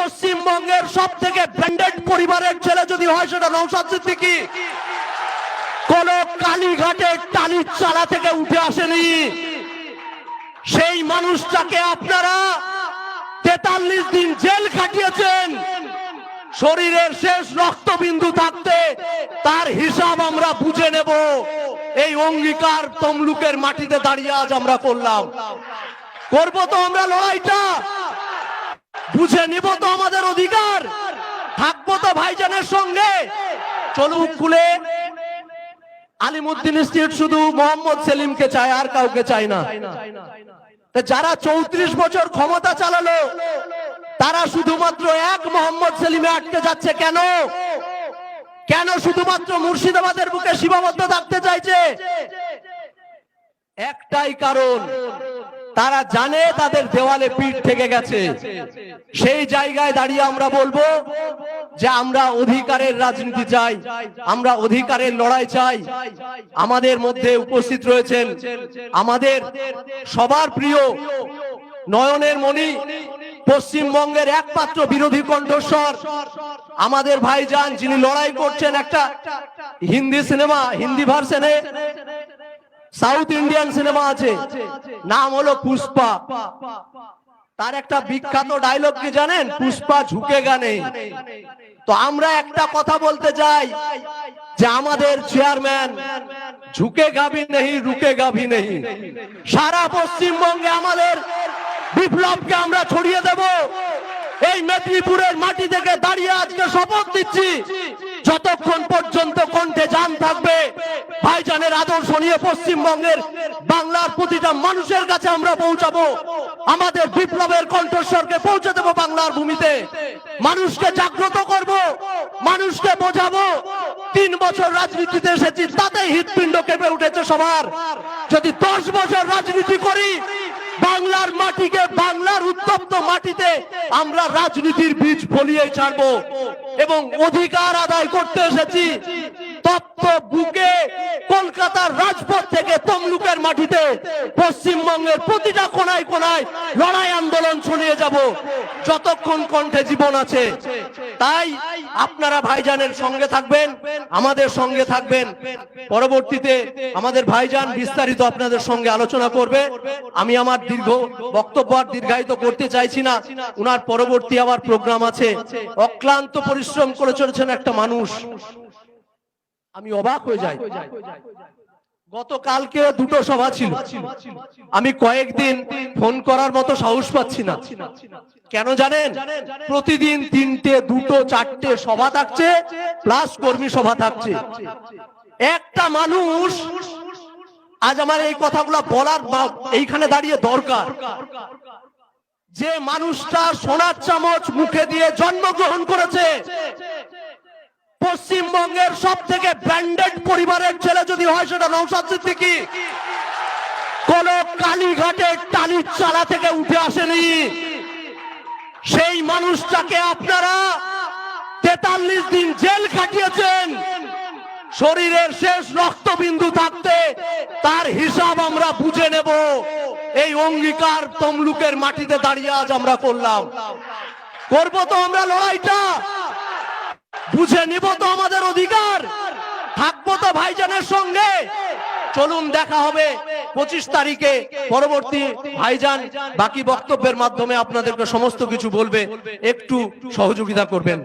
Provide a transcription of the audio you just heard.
পশ্চিমবঙ্গের সব থেকে ব্র্যান্ডেড পরিবারের ছেলে যদি হয় সেটা নওশাদ সিদ্দিকী। কোন কালীঘাটের টালির চালা থেকে উঠে আসেনি। সেই মানুষটাকে আপনারা 43 দিন জেল কাটিয়েছেন। শরীরের শেষ রক্তবিন্দু থাকতে তার হিসাব আমরা বুঝে নেব, এই অঙ্গীকার তমলুকের মাটিতে দাঁড়িয়ে আজ আমরা করলাম। করবো তো আমরা লড়াইটা, বুঝে নিব তো আমাদের অধিকার, থাকবো তো ভাইজানের সঙ্গে। চলুক খুলে আলিমউদ্দিন ইনস্টিটিউট শুধু মোহাম্মদ সেলিমকে চায়, আর কাউকে চায় না। যারা 34 বছর ক্ষমতা চালালো তারা শুধুমাত্র এক মোহাম্মদ সেলিমে আটকে যাচ্ছে কেন? কেন শুধুমাত্র মুর্শিদাবাদের বুকে সীমাবদ্ধ থাকতে চাইছে? একটাই কারণ, তারা জানে তাদের দেওয়ালে পিঠ থেকে গেছে। সেই জায়গায় দাঁড়িয়ে আমরা বলবো যে আমরা অধিকারের রাজনীতি চাই, আমরা অধিকারের লড়াই চাই। আমাদের মধ্যে উপস্থিত রয়েছেন আমাদের সবার প্রিয় নয়নের মণি, পশ্চিমবঙ্গের একমাত্র বিরোধী কণ্ঠস্বর, আমাদের ভাইজান, যিনি লড়াই করছেন একটা হিন্দি সিনেমা, হিন্দি ভার্সনে সাউথ ইন্ডিয়ান সিনেমা আছে, নাম হলো পুষ্পা। তার একটা বিখ্যাত ডায়লগ কি জানেন? পুষ্পা ঝুঁকেগা নেই। তো আমরা একটা কথা বলতে চাই যে আমাদের চেয়ারম্যান ঝুঁকেগা ভি নেই, রুকেগা ভি নেই। সারা পশ্চিমবঙ্গে আমাদের বিপ্লবকে আমরা ছড়িয়ে দেব। এই মেদিনীপুরের মাটি থেকে দাঁড়িয়ে আজকে শপথ দিচ্ছি, যতক্ষণ পর্যন্ত কণ্ঠে জান থাকবে ভাইজানের আদর্শ নিয়ে পশ্চিমবঙ্গের বাংলার প্রতিটা মানুষের কাছে আমরা পৌঁছাবো। আমাদের বিপ্লবের কণ্ঠস্বরকে পৌঁছে দেবো বাংলার ভূমিতে। মানুষকে জাগ্রত করব, মানুষকে বোঝাবো 3 বছর রাজনীতিতে এসেছি, তাতেই হৃৎপিণ্ড কেঁপে উঠেছে সবার। যদি 10 বছর রাজনীতি করি, বাংলার মাটিকে, বাংলার উত্তপ্ত মাটিতে আমরা রাজনীতির বীজ ফলিয়ে ছাড়বো এবং অধিকার আদায় করতে এসেছি। তপ্ত বুকে কলকাতার রাজপথ থেকে তমলুকের মাটিতে পশ্চিমবঙ্গের প্রতিটা কোনায় কোনায় লড়াই আন্দোলন ছড়িয়ে যাব যতক্ষণ কণ্ঠে জীবন আছে। তাই আপনারা ভাইজানের সঙ্গে থাকবেন, আমাদের সঙ্গে থাকবেন। পরবর্তীতে আমাদের ভাইজান বিস্তারিত আপনাদের সঙ্গে আলোচনা করবে। আমি আমার দীর্ঘ বক্তব্য আর দীর্ঘায়িত করতে চাইছি না, উনার পরবর্তী আবার প্রোগ্রাম আছে। অক্লান্ত পরিশ্রম করে চলেছেন একটা মানুষ, আমি অবাক হয়ে যাই। গতকালকে 2টো সভা ছিল, আমি কয়েকদিন ফোন করার মতো সাহস পাচ্ছি না। কেন জানেন? প্রতিদিন 3টে, 2টো, 4টে সভা থাকছে, প্লাস কর্মী সভা থাকছে। একটা মানুষ, আজ আমার এই কথাগুলো বলার এইখানে দাঁড়িয়ে দরকার, যে মানুষটা সোনার চামচ মুখে দিয়ে জন্মগ্রহণ করেছে, পশ্চিমবঙ্গের সব থেকে ব্র্যান্ডেড পরিবারের ছেলে যদি হয় সেটা নওশাদ সিদ্দিকী। কোন কালীঘাটের টালির চালা থেকে উঠে আসেনি। সেই মানুষটাকে আপনারা 43 দিন জেল কাটিয়েছেন। শরীরের শেষ রক্তবিন্দু থাকতে তার হিসাব আমরা বুঝে নেব, এই অঙ্গীকার তমলুকের মাটিতে দাঁড়িয়ে আজ আমরা করলাম। করবো তো আমরা লড়াইটা, বুঝে নিব তো আমাদের অধিকার, থাকবো তো ভাইজানের সঙ্গে। চলুন দেখা হবে 25 তারিখে। পরবর্তী ভাইজান বাকি বক্তব্যের মাধ্যমে আপনাদেরকে সমস্ত কিছু বলবে, একটু সহযোগিতা করবেন।